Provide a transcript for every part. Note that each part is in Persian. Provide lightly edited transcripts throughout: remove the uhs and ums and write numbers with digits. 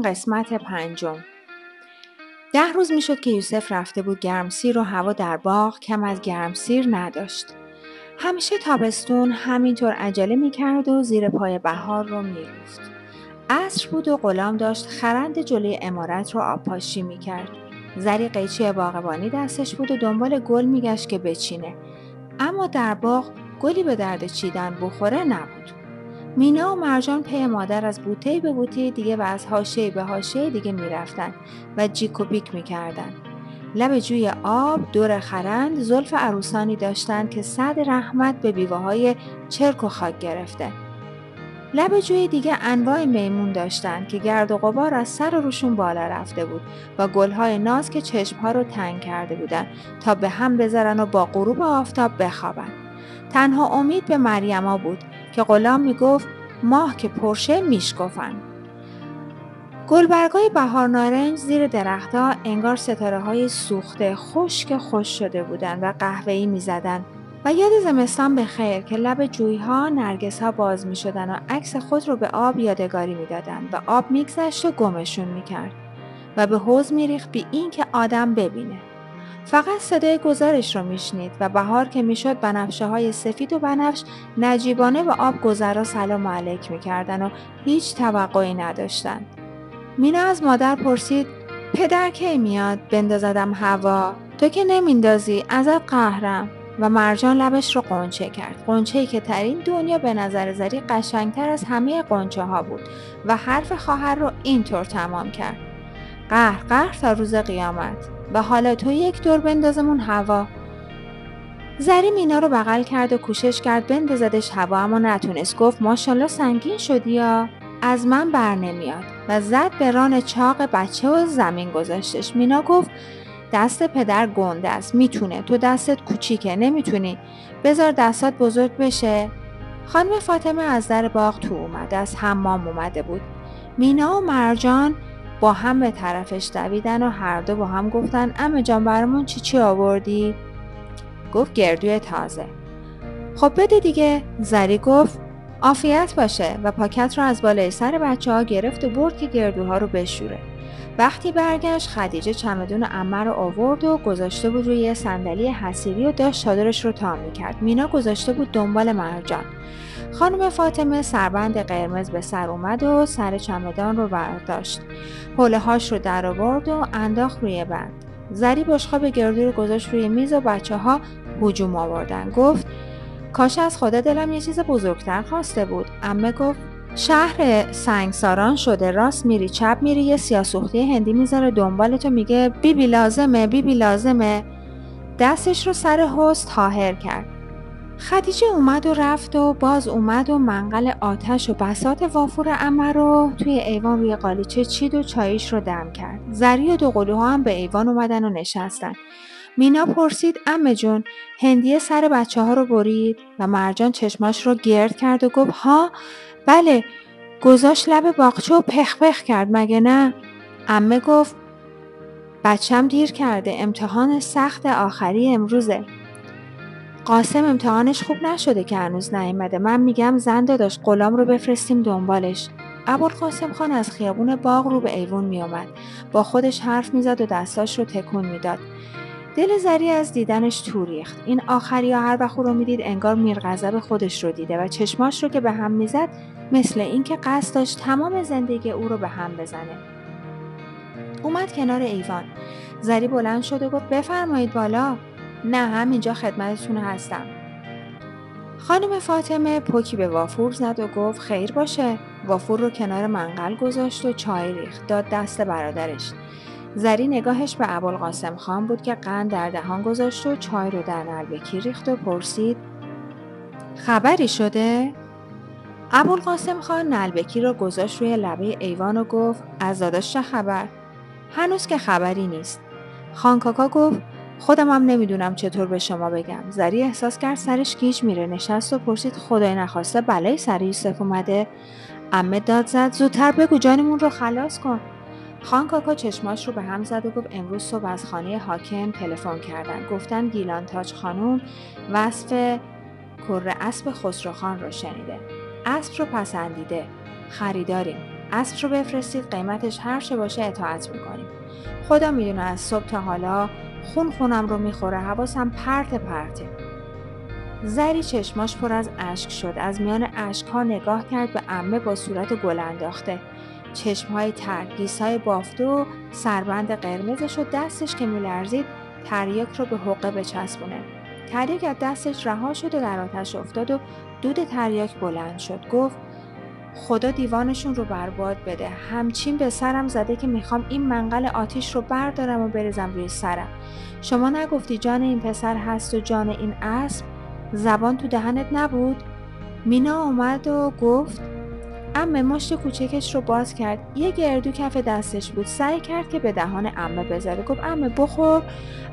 قسمت 5. 10 روز میشد که یوسف رفته بود گرمسیر و هوا در باغ کم از گرمسیر نداشت. همیشه تابستون همینطور عجله میکرد و زیر پای بهار رو میروفت. عصر بود و غلام داشت خرند جلوی عمارت رو آبپاشی میکرد. زری قیچی باغبانی دستش بود و دنبال گل میگشت که بچینه. اما در باغ گلی به درد چیدن بخوره نبود. مینا و مرجان پی مادر از بوته به بوته دیگه و از حاشیه به حاشیه دیگه میرفتن و جیک و پیک میکردن. لب جوی آب دور خرند زلف عروسانی داشتن که صد رحمت به بیوه‌های چرک و خاک گرفته. لب جوی دیگه انواع میمون داشتن که گرد و غبار از سر روشون بالا رفته بود و گلهای ناز که چشمها رو تنگ کرده بودن تا به هم بذارن و با غروب آفتاب بخوابن. تنها امید به مریما بود که غلام میگفت ماه که پرشه میشکفن. گلبرگای بهار نارنج زیر درختها انگار ستاره‌های سوخته خشک خوش شده بودن و قهوه‌ای میزدن و یاد زمستان به خیر که لب جویها نرگس‌ها باز میشدن و عکس خود رو به آب یادگاری میدادن و آب میگذشت و گمشون میکرد و به حوض میریخت بی این که آدم ببینه. فقط صدای گذرش رو میشنید و بهار که میشد بنفشه های سفید و بنفش نجیبانه به آب گذرا سلام علیک میکردن و هیچ توقعی نداشتن. مینا از مادر پرسید پدر کی میاد بندازدم هوا؟ تو که نمیندازی ازت قهرم. و مرجان لبش رو قنچه کرد. قنچه‌ای که در این دنیا به نظر زری قشنگتر از همه قنچه ها بود و حرف خواهر رو اینطور تمام کرد. قهر قهر تا روز قیامت. و حالا تو یک دور بندازمون هوا. زری مینا رو بغل کرد و کوشش کرد بندازدش هوا اما نتونست. گفت ماشالله سنگین شدی یا از من بر نمیاد و زد به ران چاق بچه و زمین گذاشتش. مینا گفت دست پدر گنده است، میتونه، تو دستت کوچیکه نمیتونی، بذار دستات بزرگ بشه. خانم فاطمه از در باغ تو اومد، از حمام اومده بود. مینا و مرجان با هم به طرفش دویدن و هر دو با هم گفتن عمه جان برامون چی آوردی؟ گفت گردوی تازه. خب بده دیگه. زری گفت عافیت باشه و پاکت رو از بالای سر بچه ها گرفت و برد که گردوها رو بشوره. وقتی برگشت خدیجه چمدون عمه رو آورد و گذاشته بود روی صندلی حصیری و داشت چادرش رو تا می‌کرد. مینا گذاشته بود دنبال مرجان. خانم فاطمه سربند قرمز به سر اومد و سر چمدان رو برداشت. حوله هاش رو در آورد و انداخت روی بند. زری بشقاب گردو رو گذاشت روی میز و بچه ها هجوم آوردن. گفت کاش از خدا دلم یه چیز بزرگتر خواسته بود. عمه گفت شهر سنگساران شده، راست میری چپ میری یه سیاه‌سوختی هندی میذاره دنبالتو میگه بیبی لازمه بیبی لازمه. دستش رو سر حوض طاهر کرد. خدیجه اومد و رفت و باز اومد و منقل آتش و بساط وافور عمه رو توی ایوان روی قالیچه چید و چاییش رو دم کرد. زری و دوقلوها هم به ایوان اومدن و نشستن. مینا پرسید عمه جون هندیه سر بچه ها رو برید؟ و مرجان چشماش رو گرد کرد و گفت ها بله، گذاشت لب باغچه و پخ پخ کرد مگه نه؟ عمه گفت بچم دیر کرده، امتحان سخت آخری امروزه. قاسم امتحانش خوب نشده که هنوز نیامده. من میگم زن داداش غلام رو بفرستیم دنبالش. ابوالقاسم خان از خیابون باغ رو به ایوون میومد. با خودش حرف میزد و دستاش رو تکون میداد. دل زری از دیدنش تو ریخت. این آخریا هر وقت رو میدید انگار میرغضب خودش رو دیده و چشماش رو که به هم میزد مثل اینکه قصد داشت تمام زندگی او رو به هم بزنه. اومد کنار ایوان. زری بلند شد و گفت بفرمایید بالا. نه همینجا خدمتتون هستم. خانم فاطمه پوکی به وافور زد و گفت خیر باشه. وافور رو کنار منقل گذاشت و چای ریخت داد دست برادرش. زری نگاهش به ابوالقاسم خان بود که قند در دهان گذاشت و چای رو در نلبکی ریخت و پرسید خبری شده؟ ابوالقاسم خان نلبکی رو گذاشت روی لبه ایوان و گفت از داداش چه خبر؟ هنوز که خبری نیست. خان کاکا گفت خودم هم نمیدونم چطور به شما بگم. زری احساس کرد سرش گیج میره. نشست و پرسید خدای نخواسته بلای سر یوسف اومده؟ عمه داد زد زودتر بگو جانمون رو خلاص کن. خان کاکا چشماش رو به هم زد و گفت امروز صبح از خانه حاکم تلفن کردن. گفتن گیلان تاج خانوم وصف کره اسب خسروخان رو شنیده. اسب رو پسندیده. خریداریم. اسب رو بفرستید، قیمتش هر چه باشه اطاعت میکنیم. خدا میدونه از صبح تا حالا خونم رو میخوره، حواسم پرته. زری چشماش پر از اشک شد. از میان اشک‌ها نگاه کرد به عمه با صورت گل انداخته. چشم‌های تر، گیس‌های بافته و سربند قرمزش و دستش که می‌لرزید تریاک رو به حقه بچسبونه. تریاک از دستش رها شد و در آتش افتاد و دود تریاک بلند شد. گفت خدا دیوانشون رو برباد بده. همچین به سرم زده که میخوام این منقل آتیش رو بردارم و بریزم روی سرم. شما نگفتی جان این پسر هست و جان این اسب؟ زبان تو دهنت نبود؟ مینا اومد و گفت عمه مشت کوچکش رو باز کرد. یه گردو کف دستش بود. سعی کرد که به دهان عمه بذاره. گفت عمه بخور.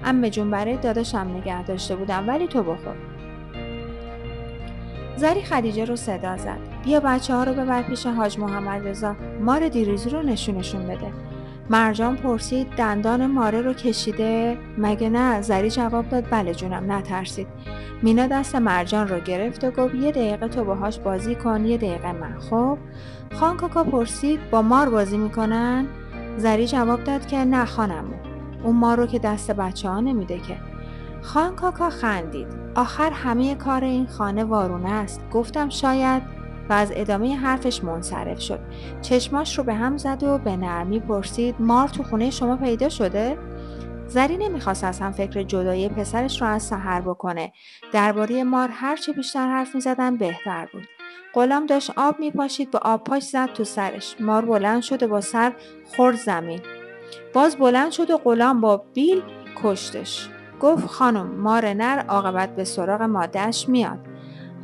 عمه جون برای داداشم نگه داشته بودم ولی تو بخور. زری خدیجه رو صدا زد. بیا بچه‌ها رو ببر پیش حاج محمد رضا. مار دیروزی رو نشونشون بده. مرجان پرسید دندان ماره رو کشیده؟ مگه نه؟ زری جواب داد بله جونم، نترسید. مینا دست مرجان رو گرفت و گفت یه دقیقه تو باهاش بازی کن، یه دقیقه من. خب؟ خان کاکا پرسید با مار بازی میکنن؟ زری جواب داد که نه خانمو. اون مار رو که دست بچه‌ها نمیده که. خان کاکا خندید. آخر همه کار این خانه وارونه است. گفتم شاید و از ادامه حرفش منصرف شد. چشماش رو به هم زد و به نرمی پرسید مار تو خونه شما پیدا شده؟ زری نمیخواست اصلا فکر جدایی پسرش رو از سحر بکنه. درباره مار هرچه بیشتر حرف میزدن بهتر بود. غلام داشت آب میپاشید، با آب پاش زد تو سرش. مار بلند شد و با سر خورد زمین. باز بلند شد و غلام با بیل کشتش. گفت خانم مار نر عاقبت به سراغ ماده‌اش میاد.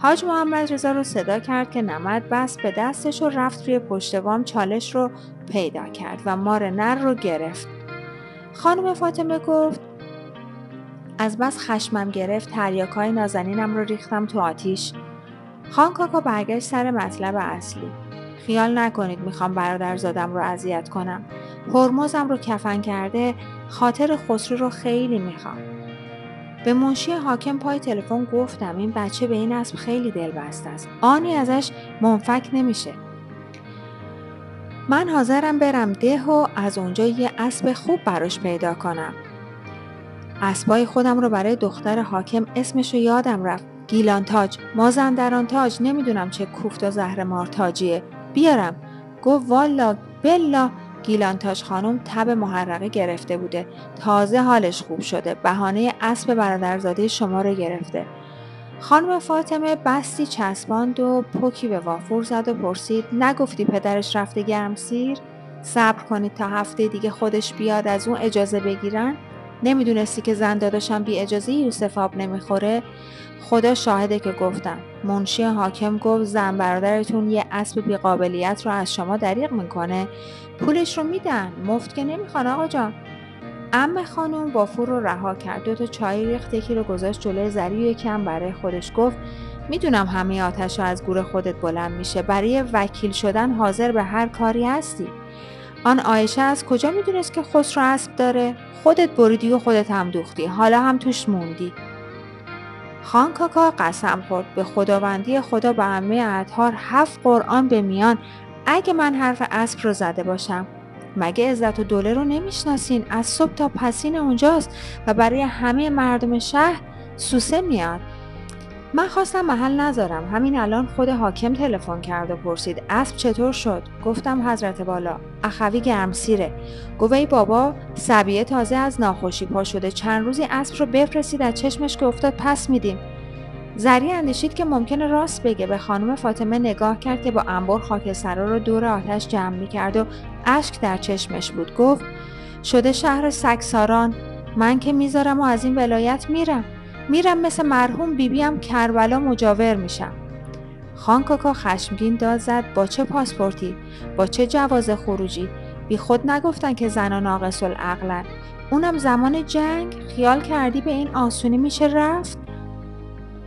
حاج محمد رضا رو صدا کرد که نمد بست به دستش و رفت روی پشت بام چالش رو پیدا کرد و مار نر رو گرفت. خانم فاطمه گفت از بس خشمم گرفت تریاکای نازنینم رو ریختم تو آتیش. خان کاکا برگشت سر مطلب اصلی. خیال نکنید میخوام برادرزادم رو اذیت کنم. هرمزم رو کفن کرده، خاطر خسرو رو خیلی میخوام. به منشی حاکم پای تلفن گفتم این بچه به این اسب خیلی دلبسته است. آنی ازش منفک نمیشه. من حاضرم برم ده و از اونجا یه اسب خوب براش پیدا کنم. اسبای خودم رو برای دختر حاکم اسمشو یادم رفت. گیلان تاج، مازندران تاج، نمیدونم چه کوفت و زهر مار تاجیه. بیارم. گفت والا بلا گیلان تاج خانم تب محرقه گرفته بوده. تازه حالش خوب شده. بهانه اسب برادرزاده شما رو گرفته. خانم فاطمه بستی چسباند و پوکی به وافور زد و پرسید نگفتی پدرش رفته گرمسیر؟ صبر کنید تا هفته دیگه خودش بیاد از اون اجازه بگیرن؟ نمیدونستی که زن داداشم بی اجازه یوسف آب نمیخوره؟ خدا شاهده که گفتم. منشی حاکم گفت زن برادرتون یه اسب بی قابلیت رو از شما دریغ میکنه. پولش رو میدن، مفت که نمیخوان آقا جان. عمه خانم وافور رو رها کرد. 2 تا چای ریخت، یکی رو گذاشت جلوی زری و یکی هم برای خودش. گفت میدونم همه آتش از گور خودت بلند میشه. برای وکیل شدن حاضر به هر کاری هستی. آن عایشه از کجا میدونست که خسرو اسب داره؟ خودت بریدی و خودت هم دوختی. حالا هم توش موندی. خان کاکا قسم خورد به خداوندی خدا به عمه اطهار 7 قرآن به میان اگه من حرف اسب رو زده باشم. مگه عزت و دوله رو نمیشناسین؟ از صبح تا پسین اونجاست و برای همه مردم شهر سوسه میاد. من خواستم محل نذارم. همین الان خود حاکم تلفن کرد و پرسید اسب چطور شد؟ گفتم حضرت بالا اخوی گرمسیره. گفت ای بابا سبیه تازه از ناخوشی پا شده. چند روزی اسب رو بفرستید از چشمش که افتاد پس میدیم. زری اندیشید که ممکنه راست بگه. به خانم فاطمه نگاه کرد که با انبر خاکسترا رو دور آتش جمع می‌کرد و اشک در چشمش بود. گفت شده شهر سگساران. من که میذارم و از این ولایت میرم مثل مرحوم بیبیم کربلا مجاور میشم. خان کاکا خشمگین داد زد با چه پاسپورتی؟ با چه جواز خروجی؟ بی خود نگفتن که زنان ناقص العقلن. اونم زمان جنگ؟ خیال کردی به این آسونی میشه رفت؟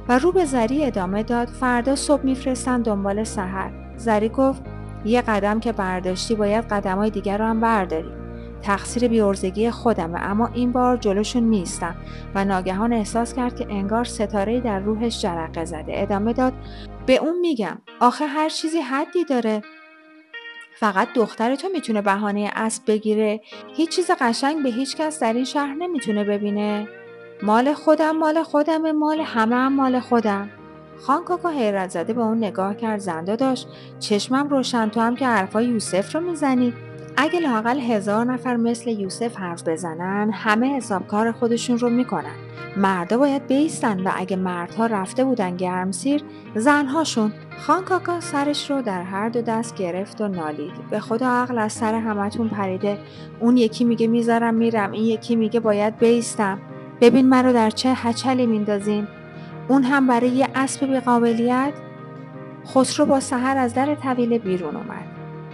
و رو به زری ادامه داد فردا صبح میفرستن دنبال سحر. زری گفت یه قدم که برداشتی باید قدمای دیگر رو هم برداری. تقصیر بی‌عرضگی خودمه اما این بار جلوشون نیستم. و ناگهان احساس کرد که انگار ستاره‌ای در روحش جرقه زده. ادامه داد به اون میگم آخه هر چیزی حدی داره. فقط دختر تو میتونه بهانه اسب بگیره؟ هیچ چیز قشنگ به هیچ کس در این شهر نمیتونه ببینه؟ مال خودم، مال خودمه، مال همه هم مال خودم. خان کاکا حیرت زده به اون نگاه کرد. زنده داشت: چشمم روشن، تو هم که حرفای یوسف رو میزنی. اگه لااقل 1000 نفر مثل یوسف حرف بزنن، همه حسابکار خودشون رو میکنن. مردا باید بیستن و اگه مردها رفته بودن گرمسیر، زنهاشون. خان کاکا سرش رو در هر دو دست گرفت و نالید: به خدا عقل از سر همتون پریده. اون یکی میگه میذارم میرم، این یکی میگه باید بیستم. ببین منو در چه هچلی میندازین. اون هم برای یه اسب بی‌قابلیت. خسرو با سحر از در طویله بیرون اومد.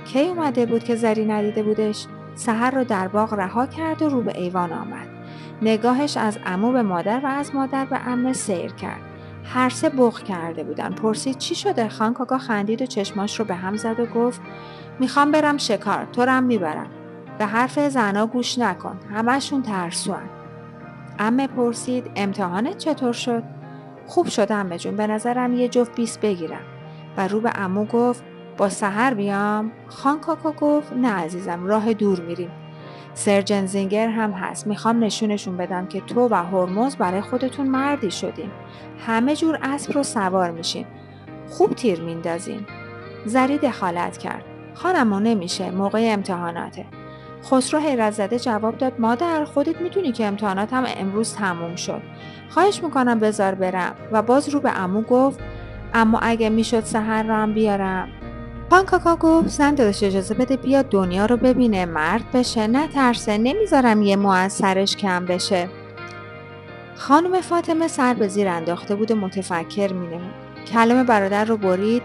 کی اومده بود که زری ندیده بودش؟ سحر رو در باغ رها کرد و رو به ایوان آمد. نگاهش از عمو به مادر و از مادر به عمه سیر کرد. هر سه بغ کرده بودن. پرسید: چی شده؟ خان کاکا خندید و چشماش رو به هم زد و گفت: میخوام برم شکار، تو رو هم میبرم. به حرف زنا گوش نکن، همشون ترسوان. عمه پرسید: امتحانت چطور شد؟ خوب شد عمه جون، به نظرم یه جفت 20 بگیرم. و رو به عمو گفت: با سحر بیام؟ خان کاکا گفت: نه عزیزم، راه دور میریم. سرجن زینگر هم هست. میخوام نشونشون بدم که تو و هرمز برای خودتون مردی شدین. همه جور اسب رو سوار میشین. خوب تیر میندازین. زری دخالت کرد: خانمو نمیشه، موقع امتحاناته. خسرو حیرت زده جواب داد: مادر، خودت میدونی که امتحاناتم امروز تموم شد. خواهش میکنم بذار برم. و باز رو به عمو گفت: اما اگه میشد سحر رو هم بیارم. خان کاکا گفت: زن داداش اجازه بده بیاد دنیا رو ببینه، مرد بشه، نه ترسه، نمیذارم یه مو از سرش کم بشه. خانم فاطمه سر به زیر انداخته بود و متفکر مینمود. کلام برادر رو برید: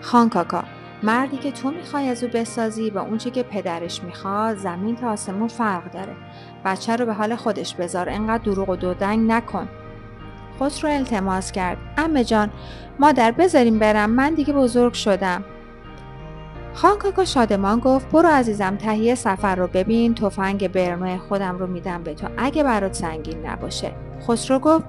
خان کاکا، مردی که تو میخوای از او بسازی با اون چی که پدرش میخواد زمین تا آسمون فرق داره. بچه رو به حال خودش بذار، انقدر دروغ و دودنگ نکن. خسرو التماس کرد: عمه جان، مادر بذاریم برم، من دیگه بزرگ شدم. خان کاکا شادمان گفت: برو عزیزم، تهیه سفر رو ببین، تفنگ برنو خودم رو میدم به تو اگه برات سنگین نباشه. خسرو گفت: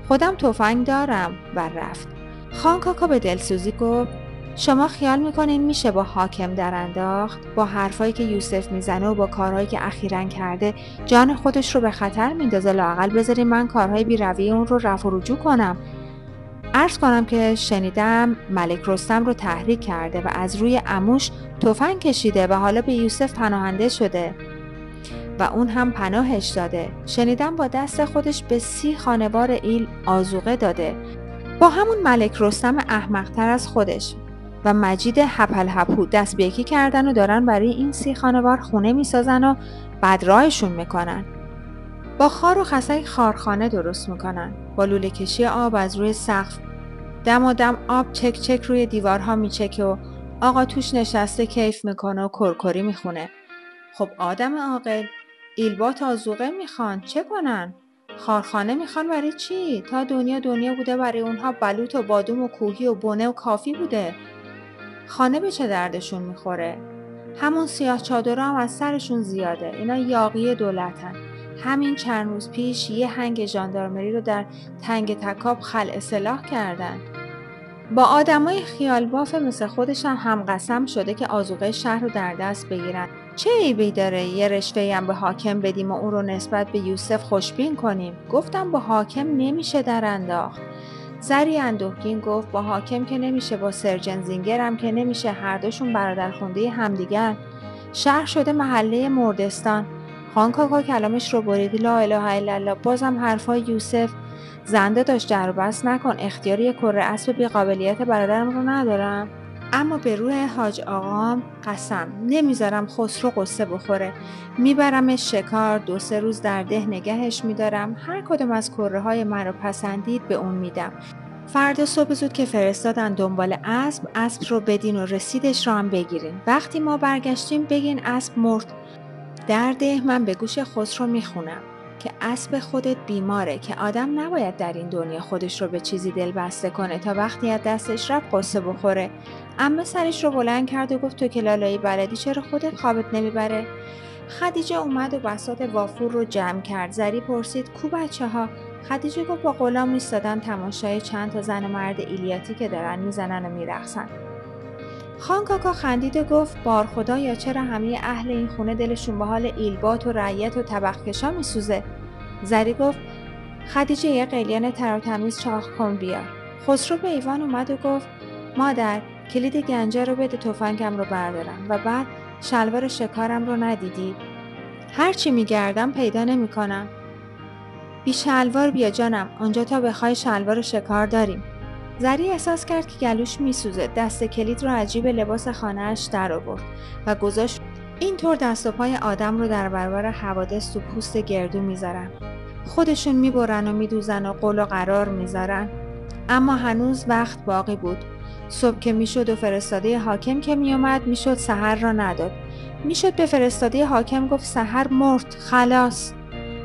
خودم تفنگ دارم. و رفت. خان کاکا به دلسوزی گفت: شما خیال میکنین میشه با حاکم در انداخت؟ با حرفایی که یوسف میزنه و با کارهایی که اخیراً کرده جان خودش رو به خطر میندازه. لااقل بذارین من کارهای بی‌رویه اون رو رفع و رجوع کنم. عرض کنم که شنیدم ملک رستم رو تحریک کرده و از روی عموش تفنگ کشیده و حالا به یوسف پناهنده شده و اون هم پناهش داده. شنیدم با دست خودش به 30 خانوار ایل آذوقه داده، با همون ملک رستم احمق‌تر از خودش و مجید هپل هپو دست به یکی کردن و دارن برای این 30 خانوار خونه میسازن و بدراهشون میکنن. با خار و خسک خارخانه درست میکنن، با لوله کشی آب از روی سقف دم و دم آب چک چک روی دیوارها میچکه و آقا توش نشسته کیف میکنه و کرکری میخونه. خب آدم عاقل، ایلبات آذوقه میخوان چه کنن؟ خارخانه میخوان برای چی؟ تا دنیا بوده برای اونها بلوط و بادوم و کوهی و بنه و کافی بوده. خانه به چه دردشون میخوره؟ همون سیاه چادرها هم از سرشون زیاده. اینا یاغی دولتن. همین چند روز پیش یه هنگ ژاندارمری رو در تنگ تکاب خلع سلاح کردن. با آدمای خیال باف مثل خودش هم قسم شده که آذوقه شهر رو در دست بگیرن. چه عیبی داره یه رشوه‌ای هم به حاکم بدیم و اون رو نسبت به یوسف خوشبین کنیم؟ گفتم با حاکم نمیشه در انداخت. زری اندوهگین گفت: با حاکم که نمیشه، با سرجن زینگر هم که نمیشه، هر دوشون برادرخونده همدیگر. شهر شده محله مردستان. خان کاکا کلامش رو برید: لا اله الا الله، بازم حرفای یوسف. زنده داشت جر و بحث نکن، اختیاری یه کره اسب بی‌قابلیت برادرم رو ندارم. اما به روح حاج آقام قسم نمیذارم خسرو قصه بخوره. میبرمش شکار، 2-3 روز در ده نگهش میدارم، هر کدوم از کره های من رو پسندید به اون میدم. فردا صبح زود که فرستادن دنبال اسب رو بدین و رسیدش رو هم بگیرین. وقتی ما برگشتیم بگین اسب مرد. در ده من به گوش خسرو میخونم که اسب خودت بیماره، که آدم نباید در این دنیا خودش رو به چیزی دل بسته کنه تا وقتی از دستش رفت قصه بخوره. عمه سرش رو بلند کرد و گفت: تو که لالایی بلدی چرا خودت خوابت نمیبره؟ خدیجه اومد و بساط وافور رو جمع کرد. زری پرسید: کو بچه ها؟ خدیجه گفت: با غلام ایستادن تماشای چند تا زن و مرد ایلیاتی که دارن میزنن و میرقصن. خان کاکا خندید و گفت بار خدا یا چرا همه اهل این خونه دلشون به حال ایلبات و رعیت و طبخکشا میسوزه. زری گفت خدیجه یه قلیان تر و تمیز چاق کن بیار. خسرو به ایوان اومد و گفت مادر کلید گنجه رو بده تفنگم رو بردارم و بعد شلوار شکارم رو ندیدی؟ هرچی میگردم پیدا نمیکنم. بی شلوار بیا جانم، آنجا تا بخوای شلوار شکار داریم. زری احساس کرد که گلوش میسوزه. دست کلید رو از جیب لباس خانه‌اش در آورد و گذاشت. اینطور دست و پای آدم رو در برابر حوادث تو پوست گردو میذارن. خودشون میبرن و میدوزن و قول و قرار میذارن. اما هنوز وقت باقی بود. صبح که میشد و فرستاده حاکم که میومد میشد سحر را نداد. میشد به فرستاده حاکم گفت سحر مرد، خلاص.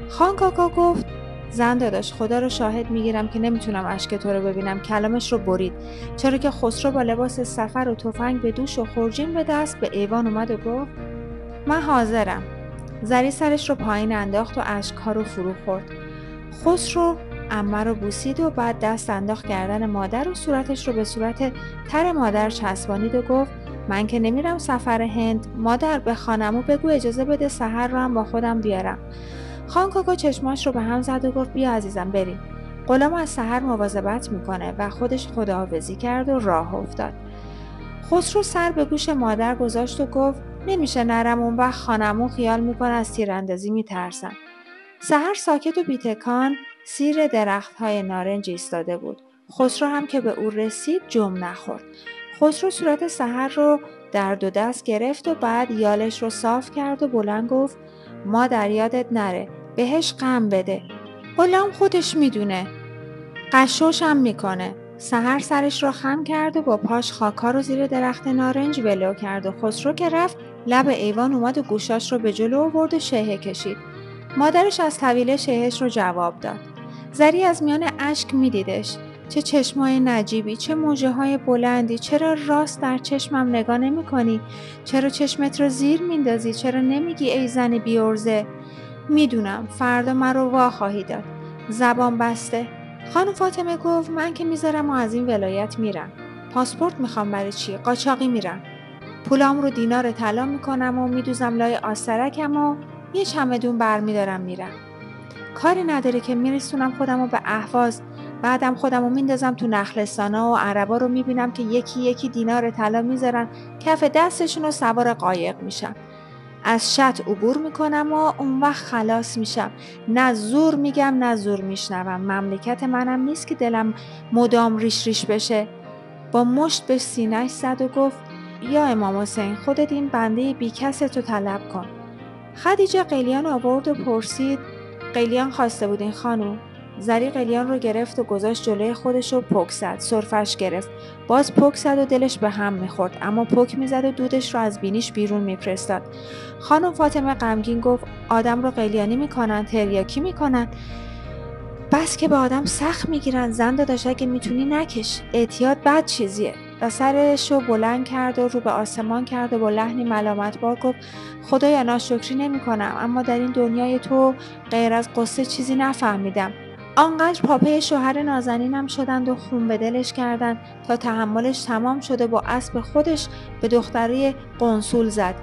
خان کاکا گفت زن داداش خدا رو شاهد میگیرم که نمیتونم اشک تو رو ببینم. کلامش رو برید، چرا که خسرو با لباس سفر و تفنگ به دوش و خورجین به دست به ایوان اومد و گفت من حاضرم. زری سرش رو پایین انداخت و اشک‌ها رو فرو خورد. خسرو عمه رو بوسید و بعد دست انداخت گردن مادر و صورتش رو به صورت تر مادر چسبانید و گفت من که نمیرم سفر هند. مادر به خانمو بگو اجازه بده سحر رو هم با خودم بیارم. خان کاکا چشماش رو به هم زد و گفت بیا عزیزم بریم. غلام از سحر مواظبت میکنه و خودش خداحافظی کرد و راه افتاد. خسرو سر به گوش مادر گذاشت و گفت نمیشه نرم، اون وقت خانمو خیال میکنه از تیراندازی میترسم. سحر ساکت و بیتکان زیر درخت‌های نارنج ایستاده بود. خسرو هم که به او رسید جم نخورد. خسرو صورت سحر رو در دو دست گرفت و بعد یالش رو صاف کرد و بلند گفت مادر یادت نره بهش غم بده. غلام خودش میدونه، قشوش هم میکنه. سحر سرش رو خم کرد و با پاش خاکا رو زیر درخت نارنج ولو کرد و خسرو که رفت لب ایوان اومد و گوشاش رو به جلو آورد و شیهه کشید. مادرش از طویله شیهش رو جواب داد. زری از میان اشک میدیدش. چه چشمای نجیبی، چه موجه های بلندی، چرا راست در چشمم نگاه نمی کنی؟ چرا چشمت رو زیر میندازی؟ چرا نمیگی ای زن بیورزه؟ میدونم فردا من رو وا خواهی داد. زبان بسته. خانم فاطمه گفت من که میذارم و از این ولایت میرم. پاسپورت میخوام برای چی؟ قاچاقی میرم. پولام رو دینار طلا میکنم و میدوزم لای آسترکم و یه چمدون برمیدارم میرم. کاری نداره که میرسونم خودم رو به اهواز. بعدم خودم رو میندازم تو نخلستانا و عربا رو میبینم که یکی یکی دینار طلا میذارن کف دستشون و سوار قایق میشم. از شط عبور میکنم و اون وقت خلاص میشم. نه زور میگم نه زور میشنوم. مملکت منم نیست که دلم مدام ریش ریش بشه. با مشت به سینه‌اش زد و گفت یا امام حسین خودت این بنده بیکست رو طلب کن. خدیجه قلیان آورد و پرسید قلیان خواسته بودین خانوم؟ زری قلیان رو گرفت و گذاشت جلوی خودش و پک زد. سرفش گرفت. باز پک زد و دلش به هم میخورد، اما پک میزد و دودش رو از بینیش بیرون میفرستاد. خانم فاطمه غمگین گفت آدم رو قلیانی میکنن، تریاکی میکنن، بس که به آدم سخت میگیرن. زن داداش اگه میتونی نکش، اعتیاد بد چیزیه. و سرش رو بلند کرد و رو به آسمان کرد و با لحنی ملامتبار گفت خدایا ناشکری نمی کنم، اما در این دنیای تو غیر از قصه چیزی نفهمیدم. آنقدر پاپه شوهر نازنینم شدند و خون به دلش کردند تا تحملش تمام شده با اسب خودش به دختره قنصول زد.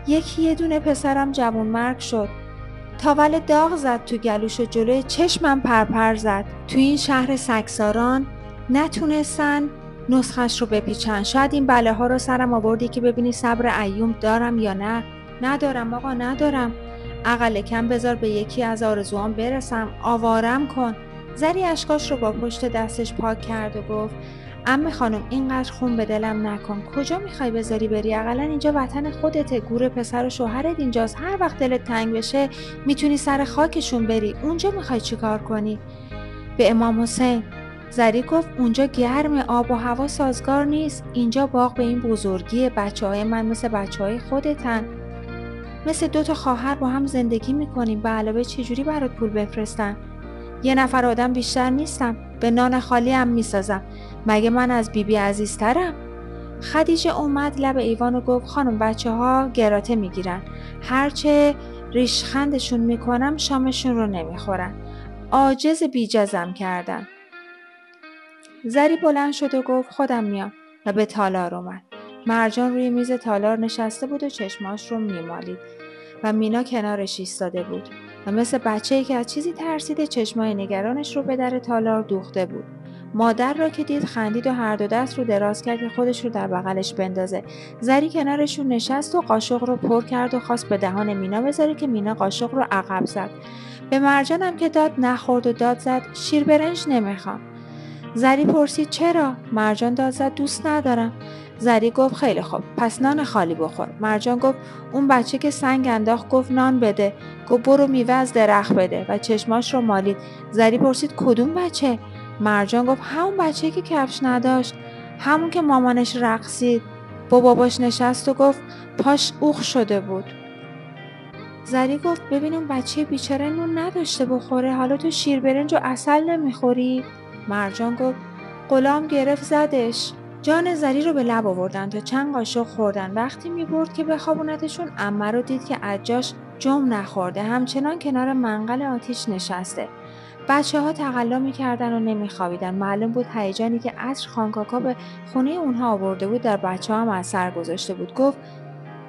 یکی یه دونه پسرم جوون مرگ شد. تاول داغ زد تو گلوش و جلوی چشمم پرپر زد. تو این شهر سگساران نتونستن نسخش رو بپیچن. شاید این بله ها رو سرم آوردی که ببینی صبر ایوم دارم یا نه. ندارم آقا ندارم. اقل کم بذار به یکی از آرزوام برسم. آوارم کن. زری اشکاش رو با پشت دستش پاک کرد و گفت عمه خانم اینقدر خون به دلم نکن. کجا میخوای بذاری بری؟ اقلا اینجا وطن خودته. گور پسر و شوهرت اینجاست. هر وقت دلت تنگ بشه میتونی سر خاکشون بری. اونجا میخوای چیکار کنی؟ به امام حسین. زری گفت اونجا گرم، آب و هوا سازگار نیست. اینجا باغ به این بزرگی. بچه‌های من مثل بچه‌های خودتن. مثل 2 تا خواهر با هم زندگی میکنیم. به علاوه چجوری برات پول بفرستن؟ یه نفر آدم بیشتر نیستم. به نان خالی هم میسازم. مگه من از بیبی عزیزترم؟ خدیجه اومد لب ایوان و گفت خانم بچه ها گراته میگیرن. هرچه ریشخندشون میکنم شامشون رو نمیخورن. عاجز بی جزم کردن. زری بلند شد و گفت خودم میام و به تالار اومد. مرجان روی میز تالار نشسته بود و چشماش رو میمالید و مینا کنارش ایستاده بود و مثل بچه‌ای که از چیزی ترسیده چشمای نگرانش رو به در تالار دوخته بود. مادر را که دید خندید و هر دو دست رو دراز کرد که خودش رو در بغلش بندازه. زری کنارشون نشست و قاشق رو پر کرد و خواست به دهان مینا بذاره که مینا قاشق رو عقب زد. به مرجانم که داد نخورد و داد زد شیر برنج نمیخوام. زری پرسید چرا؟ مرجان داد زد دوست ندارم. زری گفت خیلی خوب پس نان خالی بخور. مرجان گفت اون بچه که سنگ انداخت گفت نان بده. گفت برو میوه از درخت بده و چشماش رو مالید. زری پرسید کدوم بچه؟ مرجان گفت همون بچه که کفش نداشت، همون که مامانش رقصید. با باباش نشست و گفت پاش اوخ شده بود. زری گفت ببین اون بچه بیچاره نون نداشته بخوره، حالا تو شیر برنج و عسل نمیخوری؟ مرجان گفت غلام گرفت زدش. جان زری رو به لب آوردن تا چند قاشق خوردن. وقتی میبرد که بخوابونتشون عمه رو دید که عجاش جم نخورده، همچنان کنار منقل آتیش نشسته. بچه ها تقلا میکردن و نمیخوابیدن. معلوم بود هیجانی که عصر خانکاکا به خونه اونها آورده بود در بچه ها هم اثر گذاشته بود. گفت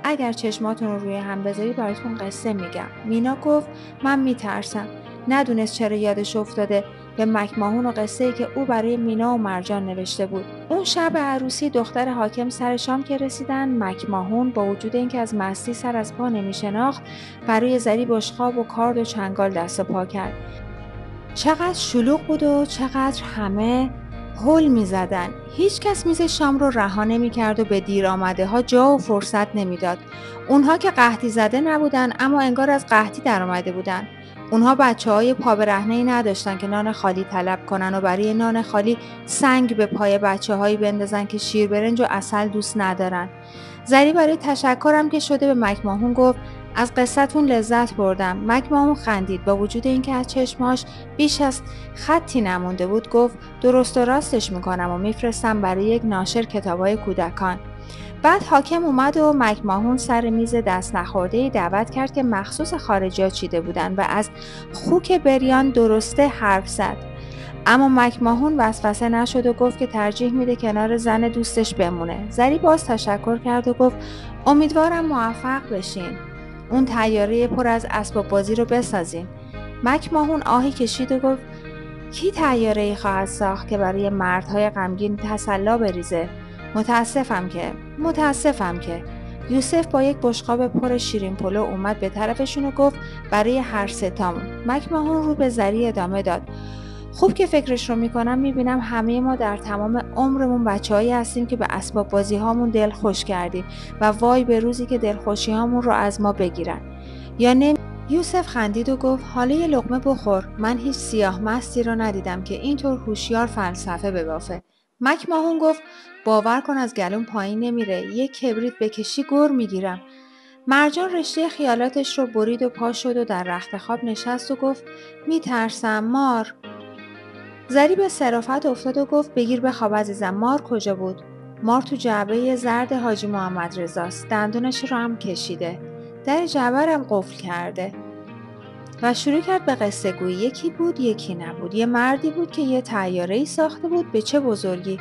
اگر چشماتون رو روی هم بذاری براتون قصه میگم. مینا گفت من میترسم. ندونست چرا یادش افتاده به مکماهون و قصه‌ای که او برای مینا و مرجان نوشته بود. اون شب عروسی دختر حاکم سر شام که رسیدن، مکماهون با وجود اینکه از مستی سر از پا نمیشناخت برای زری بشقاب و کارد و چنگال دست و پا کرد. چقدر شلوغ بود و چقدر همه هول می زدن. هیچ کس میز شام رو رها نمی کرد و به دیر آمده ها جا و فرصت نمی داد. اونها که قحطی زده نبودن اما انگار از قحطی در آمده بودن. اونها بچه های پا برهنه‌ای نداشتن که نان خالی طلب کنن و برای نان خالی سنگ به پای بچه هایی بندازن که شیر برنج و عسل دوست ندارن. زری برای تشکرم که شده به مکماهون گفت از قصتون لذت بردم. مکماهون خندید. با وجود اینکه از چشماش بیش از خطی نمونده بود گفت درست و راستش میکنم و میفرستم برای یک ناشر کتابای کودکان. بعد حاکم اومد و مکماهون سر میز دست نخورده‌ای دعوت کرد که مخصوص خارجی‌ها چیده بودن و از خوک بریان درسته حرف زد. اما مکماهون وسوسه نشد و گفت که ترجیح میده کنار زن دوستش بمونه. زری باز تشکر کرد و گفت امیدوارم موفق بشین. اون طیاره پر از اسباب بازی رو بسازین. مکماهون آهی کشید و گفت کی طیاره‌ای خواهد ساخت که برای مردهای غمگین تسلا بریزه؟ متاسفم که یوسف با یک بشقاب پر شیرین پلو اومد به طرفشون و گفت برای هر ستامون. مکماهون رو به زری ادامه داد. خوب که فکرش رو میکنم میبینم همه ما در تمام عمرمون بچه‌هایی هستیم که به اسباب بازی هامون دل خوش کردیم و وای به روزی که دلخوشی هامون رو از ما بگیرن. یا نه؟ یوسف خندید و گفت حالا یه لقمه بخور. من هیچ سیاه مستی رو ندیدم که اینطور هوشیار فلسفه ببافه. مکماهون گفت باور کن از گلوم پایین نمیره. یه کبریت بکشی گر میگیرم. مرجان رشته خیالاتش رو برید و پا شد و در رخت خواب نشست و گفت میترسم مار. زری به صرافت افتاد و گفت بگیر بخواب عزیزم. مار کجا بود؟ مار تو جعبه زرد حاجی محمد رضاست. دندونش رو هم کشیده. در جعبه هم قفل کرده. و شروع کرد به قصه گویی. یکی بود یکی نبود. یه مردی بود که یه طیاره‌ای ساخته بود. به چه بزرگی!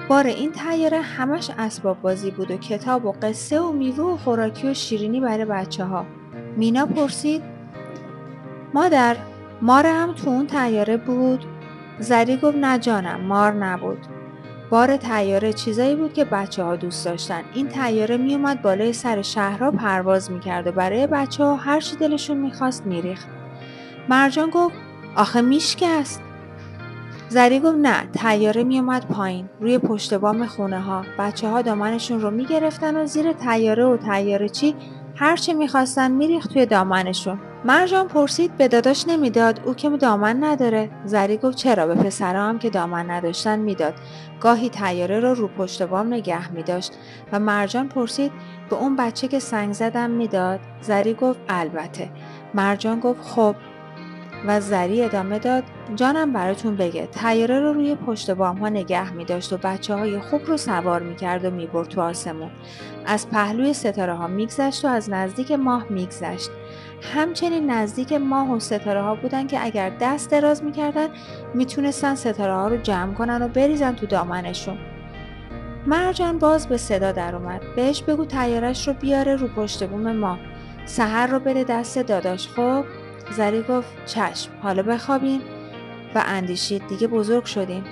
باره این طیاره همش اسباب بازی بود و کتاب و قصه و میوه و خوراکی و شیرینی برای بچه‌ها. مینا پرسید مادر مار هم تو اون طیاره بود؟ زری گفت نه جانم مار نبود. بار طیاره چیزایی بود که بچه‌ها دوست داشتن. این طیاره میومد بالای سر شهرها پرواز میکرد و برای بچه‌ها هر چی دلشون میخواست میریخت. مرجان گفت آخه میشکست. زری گفت نه طیاره میومد پایین روی پشت بام خونه ها. بچه‌ها دامنشون رو میگرفتن و زیر طیاره و طیاره چی هر چی میخواستن میریخت توی دامنشون. مرجان پرسید به داداش نمیداد؟ او که دامن نداره. زری گفت چرا به پسرها هم که دامن نداشتن میداد. گاهی طیاره رو پشت بام نگه میداشت. و مرجان پرسید به اون بچه که سنگ زدم میداد؟ زری گفت البته. مرجان گفت خب. و زری ادامه داد جانم براتون بگه طیاره رو روی پشت بام ها نگه می داشت و بچه های خوب رو سوار می کرد و می برد تو آسمون. از پهلوی ستاره ها می گذشت و از نزدیک ماه می گذشت. همچنین نزدیک ماه و ستاره ها بودن که اگر دست دراز می کردن می تونستن ستاره ها رو جمع کنن و بریزن تو دامنشون. مرجان باز به صدا در اومد. بهش بگو طیارش رو بیاره رو پشت بوم ما. سحر رو بده دست داداش. خب؟ زری گفت چشم، حالا بخوابین. و اندیشید دیگه بزرگ شدیم.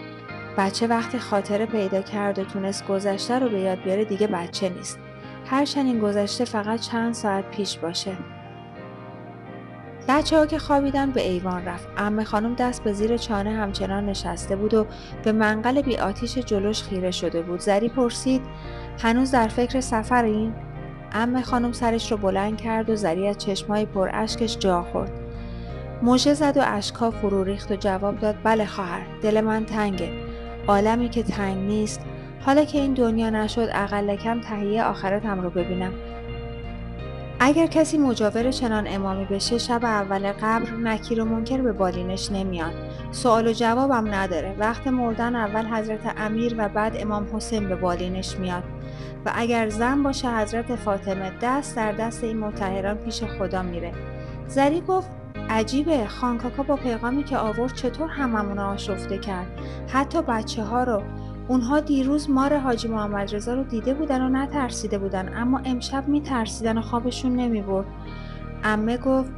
بچه وقتی خاطره پیدا کرد و تونست گذشته رو به یاد بیاره دیگه بچه نیست. هرچند این گذشته فقط چند ساعت پیش باشه. بچه‌ها که خوابیدن به ایوان رفت. عمه خانم دست به زیر چانه همچنان نشسته بود و به منقل بی آتیش جلوش خیره شده بود. زری پرسید هنوز در فکر سفرین؟ عمه خانم سرش رو بلند کرد و زری از چشمای پر اشکش جا خورد. موشه زد و اشک‌ها فرو ریخت و جواب داد بله خواهر، دل من تنگه. عالمی که تنگ نیست. حالا که این دنیا نشد اقل کم تهیه آخرتم رو ببینم. اگر کسی مجاور چنان امامی بشه شب اول قبر نکیر و منکر به بالینش نمیان. سوال و جوابم نداره. وقت مردن اول حضرت امیر و بعد امام حسین به بالینش میاد. و اگر زن باشه حضرت فاطمه دست در دست این مطهران پیش خدا میره. زری گفت عجیبه، خانکاکا با پیغامی که آورد چطور هممون آشفته کرد؟ حتی بچه ها رو. اونها دیروز مار حاجی محمد رضا رو دیده بودن و نترسیده بودن، اما امشب میترسیدن و خوابشون نمیبرد. عمه گفت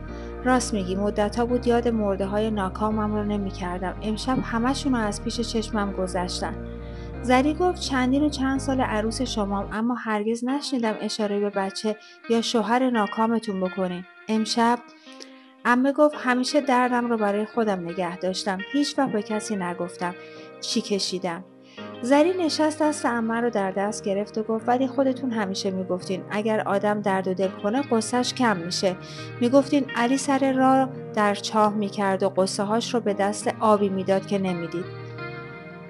راست میگی، مدت‌ها بود یاد مرده‌های ناکامم رو نمی‌کردم. امشب همشون رو از پیش چشمم گذشتن. زری گفت چندین و چند سال عروس شمام، اما هرگز نشنیدم اشاره به بچه یا شوهر ناکامتون بکنین. امشب عمه گفت همیشه دردم رو برای خودم نگه داشتم. هیچ وقت به کسی نگفتم چی کشیدم. زری نشست دست عمه رو در دست گرفت و گفت ولی خودتون همیشه میگفتین اگر آدم درد و دل کنه قصهش کم میشه. میگفتین علی سر راه در چاه میکرد و قصه هاش رو به دست آبی میداد که نمیدید.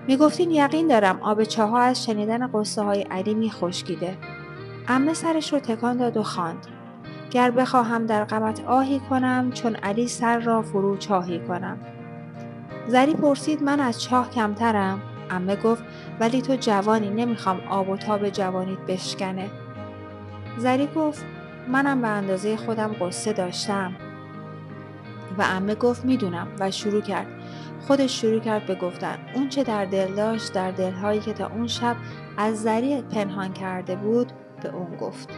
میگفتین یقین دارم آب چاه‌ها از شنیدن قصه های علی میخشکیده. عمه سرش رو تکان داد و خواند. گر بخواهم در غمت آهی کنم چون علی سر را فرو چاهی کنم. زری پرسید من از چاه کمترم؟ عمه گفت ولی تو جوانی، نمیخوام آب و تاب جوانیت بشکنه. زری گفت منم به اندازه خودم قصه داشتم. و عمه گفت میدونم و شروع کرد. خودش شروع کرد به گفتن اون چه در دل داشت، در دلهایی که تا اون شب از زری پنهان کرده بود به اون گفت.